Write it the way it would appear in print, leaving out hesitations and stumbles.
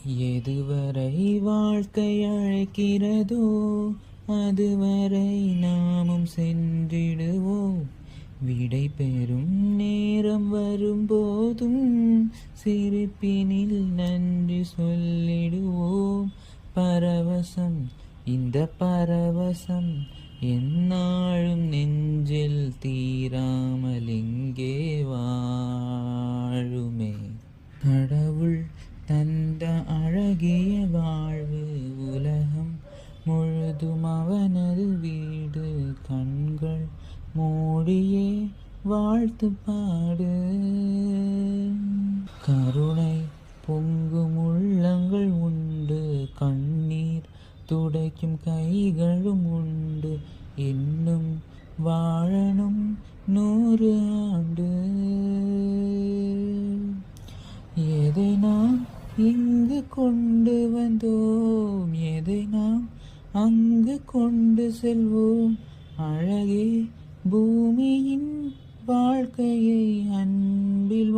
எதுவரை வாழ்க்கை அழைக்கிறதோ அதுவரை நாமும் சென்றிடுவோம். விடை பெறும் நேரம் வரும்போதும் சிரிப்பினில் நன்றி சொல்லிடுவோம். பரவசம், இந்த பரவசம் எந்நாளும் நெஞ்சில் தீராமல் எங்கே வாழுமே. கடவுள் தந்த அழகிய வாழ்வு உலகம் முழுதும் அவனது வீடு. கண்கள் மூடியே வாழ்த்து பாடு. கருணை பொங்கும் உள்ளங்கள் உண்டு, கண்ணீர் துடைக்கும் கைகளும் உண்டு. இன்னும் வாழணும் 100 ஆண்டு. எதை நாம் இங்கு கொண்டு வந்தோம், எதை நாம் அங்கு கொண்டு செல்வோம். அழகே பூமியின் வாழ்க்கையை அன்பில்